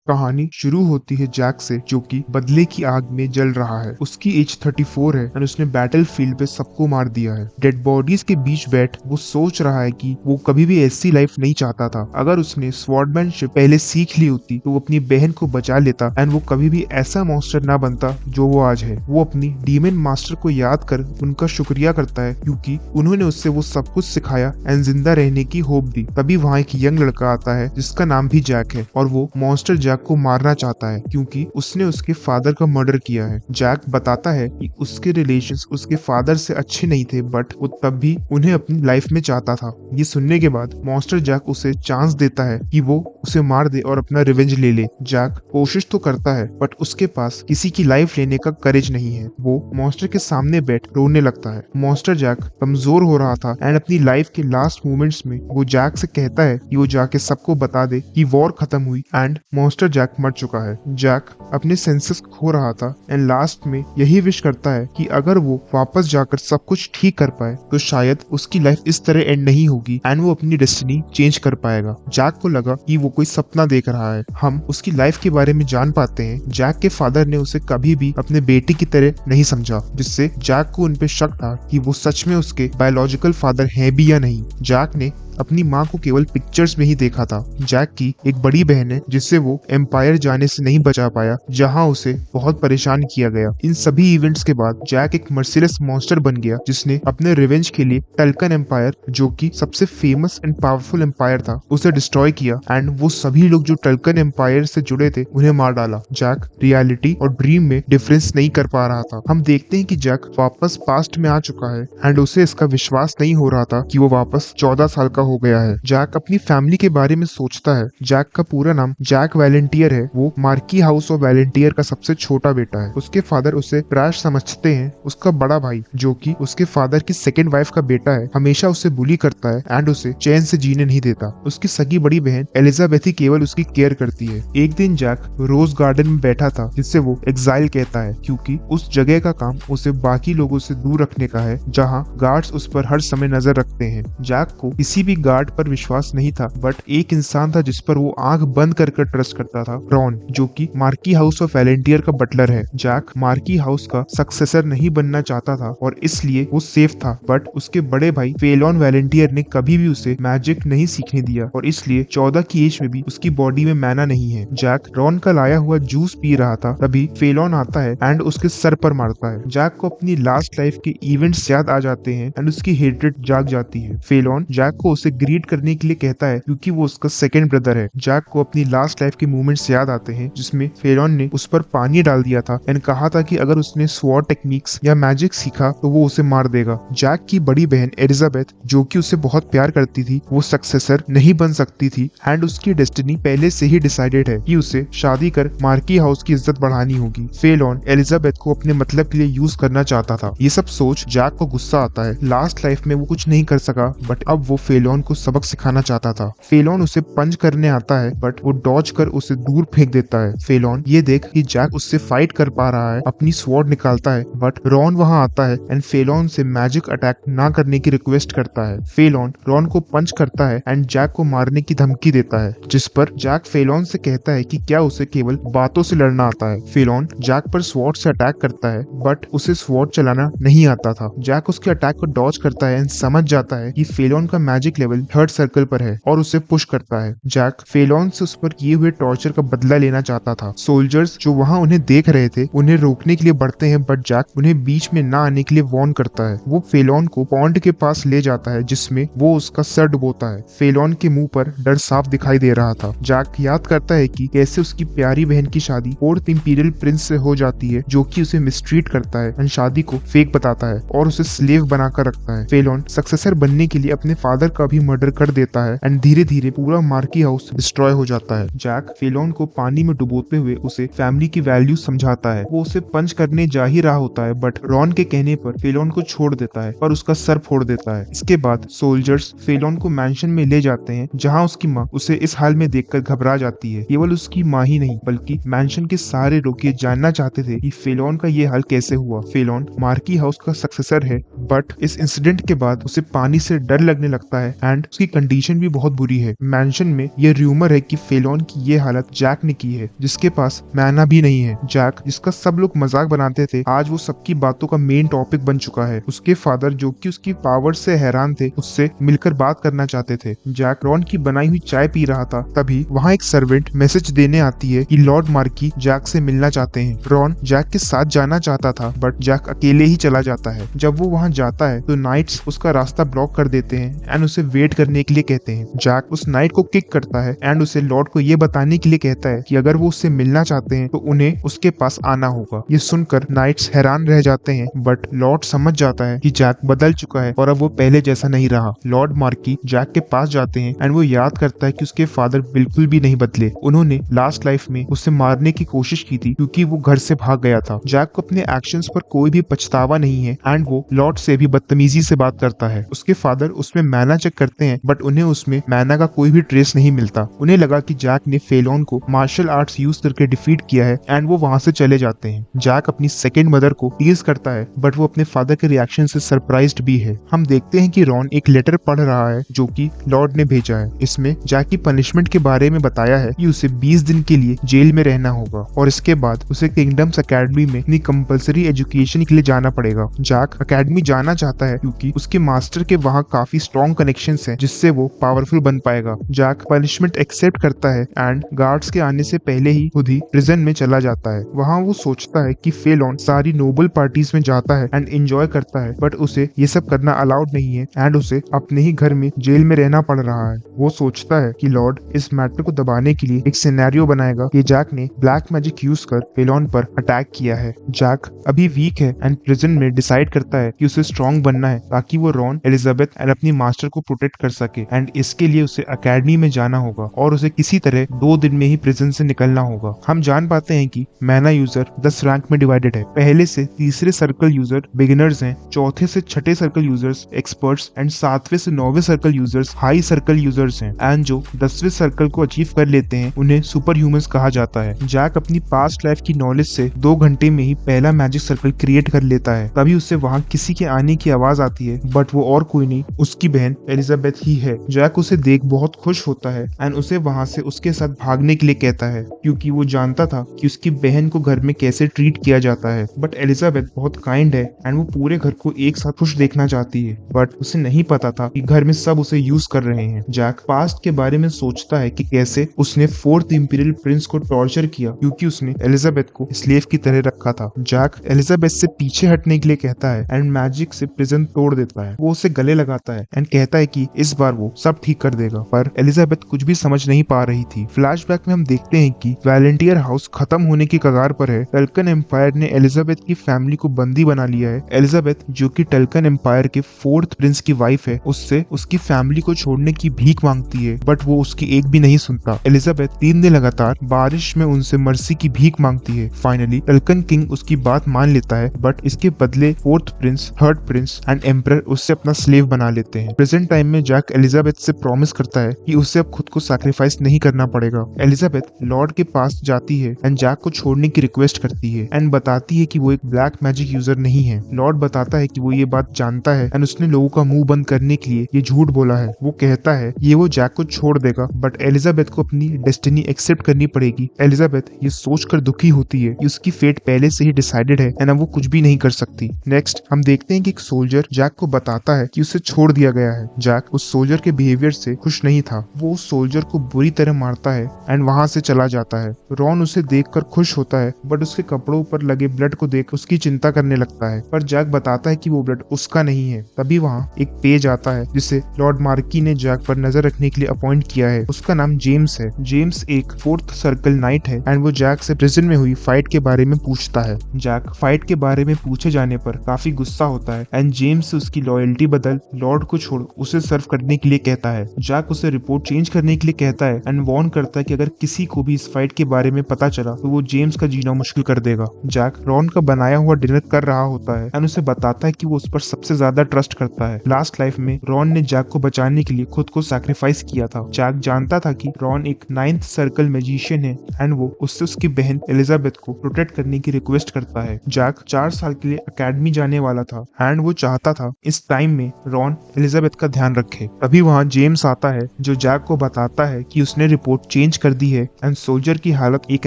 कहानी शुरू होती है जैक से, जो कि बदले की आग में जल रहा है। उसकी एज 34 है और उसने बैटल फील्ड पे सबको मार दिया है। डेड बॉडीज के बीच बैठ वो सोच रहा है कि वो कभी भी ऐसी लाइफ नहीं चाहता था। अगर उसने स्वॉर्डमैनशिप पहले सीख ली होती तो वो अपनी बहन को बचा लेता एंड वो कभी भी ऐसा मॉन्स्टर ना बनता जो वो आज है। वो अपनी डीमन मास्टर को याद कर उनका शुक्रिया करता है क्योंकि उन्होंने उससे वो सब कुछ सिखाया एंड जिंदा रहने की होप दी। तभी वहाँ एक यंग लड़का आता है जिसका नाम भी जैक है और वो मॉन्स्टर जैक को मारना चाहता है क्योंकि उसने उसके फादर का मर्डर किया है। जैक बताता है कि उसके रिलेशंस उसके फादर से अच्छे नहीं थे बट वो तब भी उन्हें अपनी लाइफ में चाहता था। ये सुनने के बाद मॉन्स्टर जैक उसे चांस देता है कि वो उसे मार दे और अपना रिवेंज ले ले। जैक कोशिश तो करता है बट उसके पास किसी की लाइफ लेने का करेज नहीं है। वो मॉन्स्टर के सामने बैठ रोने लगता है। मॉन्स्टर जैक कमजोर हो रहा था एंड अपनी लाइफ के लास्ट मोमेंट्स में वो जैक से कहता है कि वो जाके सबको बता दे कि वॉर खत्म हुई एंड मॉन्स्टर जैक मर चुका है। जैक अपने सेंसेस खो रहा था एंड लास्ट में यही विश करता है कि अगर वो वापस जाकर सब कुछ ठीक कर पाए तो शायद उसकी लाइफ इस तरह एंड नहीं होगी एंड वो अपनी डेस्टिनी चेंज कर पाएगा। जैक को लगा कि वो कोई सपना देख रहा है। हम उसकी लाइफ के बारे में जान पाते हैं। जैक के फादर ने उसे कभी भी अपने बेटे की तरह नहीं समझा, जिससे जैक को उन पे शक था कि वो सच में उसके बायोलॉजिकल फादर हैं भी या नहीं। जैक ने अपनी माँ को केवल पिक्चर्स में ही देखा था। जैक की एक बड़ी बहन है जिससे वो एम्पायर जाने से नहीं बचा पाया, जहाँ उसे बहुत परेशान किया गया। इन सभी इवेंट्स के बाद जैक एक मर्सिलेस मॉन्स्टर बन गया जिसने अपने रिवेंज के लिए टल्कन एम्पायर, जो कि सबसे फेमस एंड पावरफुल एम्पायर था, उसे डिस्ट्रॉय किया एंड वो सभी लोग जो टल्कन एम्पायर से जुड़े थे उन्हें मार डाला। जैक रियलिटी और ड्रीम में डिफरेंस नहीं कर पा रहा था। हम देखते हैं कि जैक वापस पास्ट में आ चुका है एंड उसे इसका विश्वास नहीं हो रहा था कि वो वापस 14 साल का हो गया है। जैक अपनी फैमिली के बारे में सोचता है। जैक का पूरा नाम जैक वैलेंटियर है। वो मार्की हाउस ऑफ वैलेंटियर का सबसे छोटा बेटा है। उसके फादर उसे क्रैश समझते हैं। उसका बड़ा भाई, जो कि उसके फादर की सेकेंड वाइफ का बेटा है, हमेशा उसे बुली करता है एंड उसे चैन से जीने नहीं देता। उसकी सगी बड़ी बहन एलिजाबेथ ही केवल उसकी केयर करती है। एक दिन जैक रोज गार्डन में बैठा था, जिससे वो एग्जाइल कहता है क्योंकि उस जगह का काम उसे बाकी लोगों से दूर रखने का है जहाँ गार्ड्स उस पर हर समय नजर रखते हैं। जैक को किसी भी गार्ड पर विश्वास नहीं था बट एक इंसान था जिस पर वो आंख बंद कर ट्रस्ट करता था, रॉन, जो कि मार्की हाउस ऑफ वैलेंटियर का बटलर है। जैक मार्की हाउस का सक्सेसर नहीं बनना चाहता था और इसलिए वो सेफ था, बट उसके बड़े भाई फेलोन वैलेंटियर ने कभी भी उसे मैजिक नहीं सीखने दिया और इसलिए 14 की एज में भी उसकी बॉडी में मैना नहीं है। जैक रॉन का लाया हुआ जूस पी रहा था, तभी फेलोन आता है एंड उसके सर पर मारता है। जैक को अपनी लास्ट लाइफ के इवेंट्स याद आ जाते हैं एंड उसकी हेट्रेड जाग जाती है। फेलोन जैक को उसे ग्रीट करने के लिए कहता है क्योंकि वो उसका सेकंड ब्रदर है। जैक को अपनी लास्ट लाइफ के मोमेंट्स याद आते हैं जिसमें फेलोन ने उस पर पानी डाल दिया था एंड कहा था कि अगर उसने स्वॉर्ड टेक्निक्स या मैजिक सीखा तो वो उसे मार देगा। जैक की बड़ी बहन एलिजाबेथ, जो कि उसे बहुत प्यार करती थी, वो सक्सेसर नहीं बन सकती थी एंड उसकी डेस्टिनी पहले से ही डिसाइडेड है कि उसे शादी कर मार्की हाउस की इज्जत बढ़ानी होगी। फेलोन एलिजाबेथ को अपने मतलब के लिए यूज करना चाहता था। ये सब सोच जैक को गुस्सा आता है। लास्ट लाइफ में वो कुछ नहीं कर सका बट अब वो फेलोन को सबक सिखाना चाहता था। फेलोन उसे पंच करने आता है बट वो डॉज कर उसे दूर फेंक देता है। फेलोन ये देख कि जैक उससे फाइट कर पा रहा है, अपनी स्वॉर्ड निकालता है बट रॉन वहां आता है एंड फेलोन से मैजिक अटैक ना करने की रिक्वेस्ट करता है। फेलोन रॉन को पंच करता है एंड जैक को मारने की धमकी देता है, जिस पर जैक फेलोन से कहता है कि क्या उसे केवल बातों से लड़ना आता है। फेलोन जैक पर स्वॉर्ड से अटैक करता है बट उसे स्वॉर्ड चलाना नहीं आता था। जैक उसके अटैक को डॉज करता है एंड समझ जाता है कि फेलोन का मैजिक लेवल थर्ड सर्कल पर है और उसे पुश करता है। जैक फेलोन से उस पर किए हुए टॉर्चर का बदला लेना चाहता था। सोल्जर्स जो वहां उन्हें देख रहे थे उन्हें रोकने के लिए बढ़ते हैं बट जैक उन्हें बीच में ना आने के लिए वार्न करता है। वो फेलोन को पॉन्ड के पास ले जाता है जिसमें वो उसका सर डुबोता है। फेलोन के मुंह पर डर साफ दिखाई दे रहा था। जैक याद करता है कि कैसे उसकी प्यारी बहन की शादी फोर्थ इंपीरियल प्रिंस से हो जाती है, जो कि उसे मिसट्रीट करता है एंड शादी को फेक बताता है और उसे स्लेव बनाकर रखता है। फेलोन सक्सेसर बनने के लिए अपने फादर का भी मर्डर कर देता है एंड धीरे धीरे पूरा मार्की हाउस डिस्ट्रॉय हो जाता है। जैक फेलोन को पानी में डुबोते हुए उसे फैमिली की वैल्यू समझाता है। वो उसे पंच करने जा ही रहा होता है बट रॉन के कहने पर फेलोन को छोड़ देता है और उसका सर फोड़ देता है। इसके बाद सोल्जर्स फेलोन को मैंशन में ले जाते हैं जहाँ उसकी माँ उसे इस हाल में देखकर घबरा जाती है। केवल उसकी माँ ही नहीं बल्कि मैंशन के सारे लोग ये जानना चाहते थे कि फेलोन का ये हाल कैसे हुआ। फेलोन मार्की हाउस का सक्सेसर है बट इस इंसिडेंट के बाद उसे पानी से डर लगने लगता है एंड उसकी कंडीशन भी बहुत बुरी है। मैंशन में ये र्यूमर है कि फेलोन की ये हालत जैक ने की है, जिसके पास मैना भी नहीं है। जैक, जिसका सब लोग मजाक बनाते थे, आज वो सबकी बातों का मेन टॉपिक बन चुका है। उसके फादर, जो कि उसकी पावर से हैरान थे, उससे मिलकर बात करना चाहते थे। जैक रॉन की बनाई हुई चाय पी रहा था, तभी वहाँ एक सर्वेंट मैसेज देने आती है कि लॉर्ड मार्की जैक से मिलना चाहते हैं। रॉन जैक के साथ जाना चाहता था, बट जैक अकेले ही चला जाता है। जब वो वहाँ जाता है तो नाइट्स उसका रास्ता ब्लॉक कर देते हैं एंड उसे वेट करने के लिए कहते हैं। जैक उस नाइट को किक करता है एंड उसे लॉर्ड को ये बताने के लिए कहता है कि अगर वो उससे मिलना चाहते हैं तो उन्हें उसके पास आना होगा। ये सुनकर नाइट्स हैरान रह जाते हैं, बट लॉर्ड समझ जाता है कि जैक बदल चुका है और अब वो पहले जैसा नहीं रहा। लॉर्ड मार्की जैक के पास जाते हैं एंड वो याद करता है कि उसके फादर बिल्कुल भी नहीं बदले। उन्होंने लास्ट लाइफ में उसे मारने की कोशिश की थी क्योंकि वो घर से भाग गया था। जैक को अपने एक्शंस पर कोई भी पछतावा नहीं है एंड वो लॉर्ड से भी बदतमीजी से बात करता है। उसके फादर उसमें मैना चेक करते हैं, बट उन्हें उसमें मैना का कोई भी ट्रेस नहीं मिलता। उन्हें लगा कि जैक ने फेलोन को मार्शल आर्ट्स यूज करके डिफीट किया है एंड वो वहाँ से चले जाते हैं। जैक अपनी सेकेंड मदर को टीज करता है, बट वो अपने फादर के रिएक्शन से सरप्राइज्ड भी है। हम देखते हैं कि रॉन एक लेटर पढ़ रहा है जो कि लॉर्ड ने भेजा है। इसमें जैक की पनिशमेंट के बारे में बताया है कि उसे 20 दिन के लिए जेल में रहना होगा और इसके बाद उसे किंगडम्स एकेडमी में अपनी कंपलसरी एजुकेशन के लिए जाना पड़ेगा। जैक एकेडमी जाना चाहता है क्योंकि उसके मास्टर के वहाँ काफी स्ट्रॉन्ग कनेक्शंस हैं, जिससे वो पावरफुल बन पाएगा। जैक पनिशमेंट एक्सेप्ट करता है एंड गार्ड्स के आने से पहले ही खुद ही प्रिजन में चला जाता है। वहाँ वो सोचता है कि फेलोन सारी नोबल पार्टीज में जाता है एंड एंजॉय करता है, बट उसे ये सब करना अलाउड नहीं है एंड उसे अपने ही घर में जेल में रहना पड़ रहा है। वो सोचता है कि लॉर्ड इस मैटर को दबाने के लिए एक सिनेरियो बनाएगा कि जैक ने ब्लैक मैजिक यूज कर फेलोन पर अटैक किया है। जैक अभी वीक है एंड प्रिजन में डिसाइड करता है कि उसे स्ट्रॉन्ग बनना है ताकि वो रॉन, एलिजाबेथ एंड अपनी मास्टर को प्रोटेक्ट कर सके एंड इसके लिए उसे अकेडमी में जाना होगा और उसे किसी तरह 2 दिन में ही प्रिजन से निकलना होगा। हम जान पाते हैं कि मैना यूजर 10 रैंक में डिवाइडेड है। पहले से तीसरे सर्कल यूजर बिगिनर्स हैं, चौथे से छठे सर्कल यूजर्स एक्सपर्ट्स एंड 7वें से 9वें circle users high circle users हैं एंड जो 10वें सर्कल को अचीव कर लेते हैं उन्हें सुपर ह्यूमंस कहा जाता है। जैक अपनी पास्ट लाइफ की नॉलेज से 2 घंटे में ही पहला मैजिक सर्कल क्रिएट कर लेता है। तभी उसे वहाँ किसी के आने की आवाज आती है, बट वो और कोई नहीं, उसकी बहन एलिजाबेथ ही है। जैक उसे देख बहुत खुश होता है एंड उसे वहाँ से उसके साथ भागने के लिए कहता है क्योंकि वो जानता था कि उसकी बहन को घर में कैसे ट्रीट किया जाता है। बट एलिजाबेथ बहुत काइंड है एंड वो पूरे घर को एक साथ खुश देखना चाहती है, बट उसे नहीं पता था कि घर में सब उसे यूज कर रहे हैं। जैक पास्ट के बारे में सोचता है कि कैसे उसने 4th इंपीरियल प्रिंस को टॉर्चर किया क्योंकि उसने एलिजाबेथ को स्लेव की तरह रखा था। जैक एलिजाबेथ से पीछे हटने के लिए कहता है एंड मैजिक से प्रिजन तोड़ देता है। वो उसे गले लगाता है एंड कहता है कि इस बार वो सब ठीक कर देगा, पर एलिजाबेथ कुछ भी समझ नहीं पा रही थी। फ्लैशबैक में हम देखते हैं कि वैलेंटियर हाउस खत्म होने की कगार पर है। टल्कन एम्पायर ने एलिजाबेथ की फैमिली को बंदी बना लिया है। एलिजाबेथ, जो कि टल्कन एम्पायर के 4th प्रिंस की वाइफ है, उससे उसकी फैमिली को छोड़ने की भीख मांगती है, बट वो उसकी एक भी नहीं सुनता। एलिजाबेथ 3 दिन लगातार बारिश में उनसे मर्सी की भीख मांगती है। फाइनली टल्कन किंग उसकी बात मान लेता है, बट इसके बदले 4th Prince, 3rd Prince and emperor उससे अपना स्लेव बना लेते हैं। प्रेजेंट टाइम में जैक एलिजाबेथ से प्रॉमिस करता है कि उसे अब खुद को सैक्रिफाइस नहीं करना पड़ेगा। एलिजाबेथ लॉर्ड के पास जाती है एंड जैक को छोड़ने की रिक्वेस्ट करती है एंड बताती है कि वो एक ब्लैक मैजिक यूजर नहीं है। लॉर्ड बताता है कि वो ये बात जानता है एंड उसने लोगों का मुंह बंद करने के लिए ये झूठ बोला है। वो कहता है ये वो जैक को छोड़ देगा, बट एलिजाबेथ को अपनी डेस्टिनी एक्सेप्ट करनी पड़ेगी। एलिजाबेथ ये सोचकर दुखी होती है कि उसकी फेट पहले से ही डिसाइडेड है एंड अब वो कुछ भी नहीं कर सकती। नेक्स्ट हम देखते हैं कि एक सोल्जर जैक को बताता है कि उसे छोड़ दिया गया है। जैक उस सोल्जर के बिहेवियर से खुश नहीं था। वो उस सोल्जर को बुरी तरह मारता है एंड वहाँ से चला जाता है। रॉन उसे देखकर खुश होता है, बट उसके कपड़ों पर लगे ब्लड को देख उसकी चिंता करने लगता है, पर जैक बताता है कि वो ब्लड उसका नहीं है। तभी वहाँ एक पेज आता है जिसे लॉर्ड मार्की ने जैक पर नजर रखने के लिए अपॉइंट किया है। उसका नाम जेम्स है। जेम्स एक 4th सर्कल नाइट है एंड वो जैक से प्रिजन में हुई फाइट के बारे में पूछता है। जैक फाइट के बारे में पूछे जाने पर काफी गुस्सा होता है एंड जेम्स से उसकी लॉयल्टी बदल लॉर्ड को छोड़ उसे सर्व करने के लिए कहता है। जैक उसे रिपोर्ट चेंज करने के लिए कहता है एंड वार्न करता है कि अगर किसी को भी इस फाइट के बारे में पता चला तो वो जेम्स का जीना मुश्किल कर देगा। जैक रॉन का बनाया हुआ डिनर कर रहा होता है एंड उसे बताता है कि वो उस पर सबसे ज्यादा ट्रस्ट करता है। लास्ट लाइफ में रॉन ने जैक को बचाने के लिए खुद को सैक्रिफाइस किया था। जैक जानता था कि रॉन एक 9th सर्कल मैजिशियन है एंड वो उससे उसकी बहन एलिजाबेथ को प्रोटेक्ट करने की रिक्वेस्ट करता है। जैक 4 साल के लिए अकेडमी जाने वाला था एंड वो चाहता था इस टाइम में रॉन एलिजाबेथ का ध्यान ध्यान रखे। तभी वहाँ जेम्स आता है जो जैक को बताता है कि उसने रिपोर्ट चेंज कर दी है एंड सोल्जर की हालत एक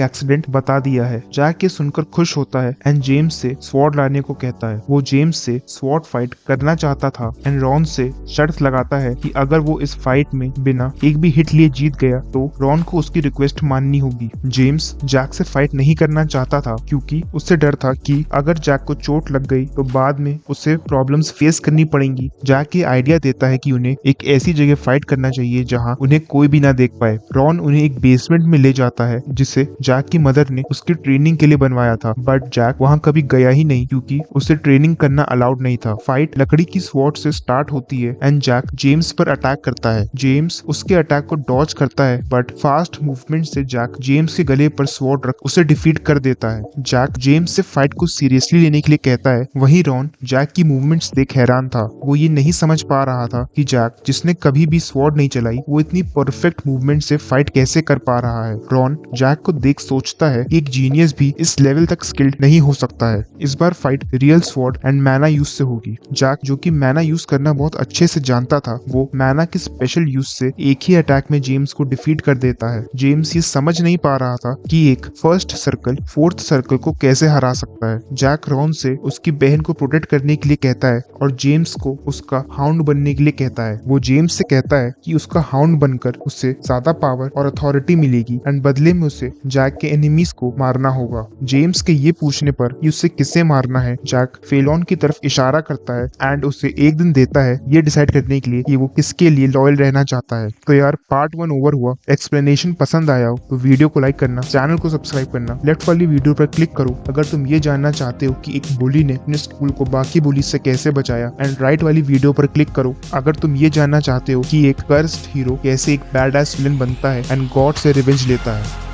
एक्सीडेंट बता दिया है। जैक ये सुनकर खुश होता है एंड जेम्स से स्वॉर्ड लाने को कहता है। वो जेम्स से स्वॉर्ड फाइट करना चाहता था एंड रॉन से शर्त लगाता है कि अगर वो इस फाइट में बिना एक भी हिट लिए जीत गया तो रॉन को उसकी रिक्वेस्ट माननी होगी। जेम्स जैक से फाइट नहीं करना चाहता था क्योंकि उससे डर था कि अगर जैक को चोट लग गई तो बाद में उसे प्रॉब्लम्स फेस करनी पड़ेंगी। जैक ये आइडिया देता है कि उन्हें एक ऐसी जगह फाइट करना चाहिए जहां उन्हें कोई भी ना देख पाए। रॉन उन्हें एक बेसमेंट में ले जाता है जिसे जैक की मदर ने उसकी ट्रेनिंग के लिए बनवाया था, बट जैक वहां कभी गया ही नहीं क्योंकि उसे ट्रेनिंग करना अलाउड नहीं था। फाइट लकड़ी की स्वॉर्ड से स्टार्ट होती है एंड जैक जेम्स पर अटैक करता है। जेम्स उसके अटैक को डॉज करता है बट फास्ट मूवमेंट से जैक जेम्स के गले पर स्वॉर्ड रख उसे डिफीट कर देता है। जैक जेम्स से फाइट को सीरियसली लेने के लिए कहता है। वहीं रॉन जैक की मूवमेंट्स देख हैरान था। वो ये नहीं समझ पा रहा था कि जैक जिसने कभी भी स्वॉर्ड नहीं चलाई वो इतनी परफेक्ट मूवमेंट से फाइट कैसे कर पा रहा है। रॉन जैक को देख सोचता है कि एक जीनियस भी इस लेवल तक स्किल्ड नहीं हो सकता है। इस बार फाइट रियल स्वॉर्ड एंड मैना यूज से होगी। जैक जो कि मैना यूज करना बहुत अच्छे से जानता था, वो मैना के स्पेशल यूज से एक ही अटैक में जेम्स को डिफीट कर देता है। जेम्स ये समझ नहीं पा रहा था कि एक फर्स्ट सर्कल फोर्थ सर्कल को कैसे हरा सकता है। जैक रॉन से उसकी बहन को प्रोटेक्ट करने के लिए कहता है और जेम्स को उसका हाउंड बनने के लिए कहता है। वो जेम्स से कहता है कि उसका हाउंड बनकर उसे ज्यादा पावर और अथॉरिटी मिलेगी एंड बदले में उसे जैक के एनिमीज को मारना होगा। जेम्स के ये पूछने पर कि उसे किसे मारना है, जैक फेलोन की तरफ इशारा करता है एंड उसे एक दिन देता है ये डिसाइड करने के लिए कि वो किसके लिए लॉयल रहना चाहता है। तो यार पार्ट 1 ओवर हुआ। एक्सप्लेनेशन पसंद आया हो तो वीडियो को लाइक करना, चैनल को सब्सक्राइब करना, लेफ्ट वाली वीडियो पर क्लिक करो अगर तुम ये जानना चाहते हो कि एक बुली ने अपने स्कूल को बाकी बुली से कैसे बचाया, एंड राइट वाली वीडियो पर क्लिक करो अगर तुम ये जानना चाहते हो कि एक कर्स्ड हीरो कैसे एक बैड एस विलन बनता है एंड गॉड से रिवेंज लेता है।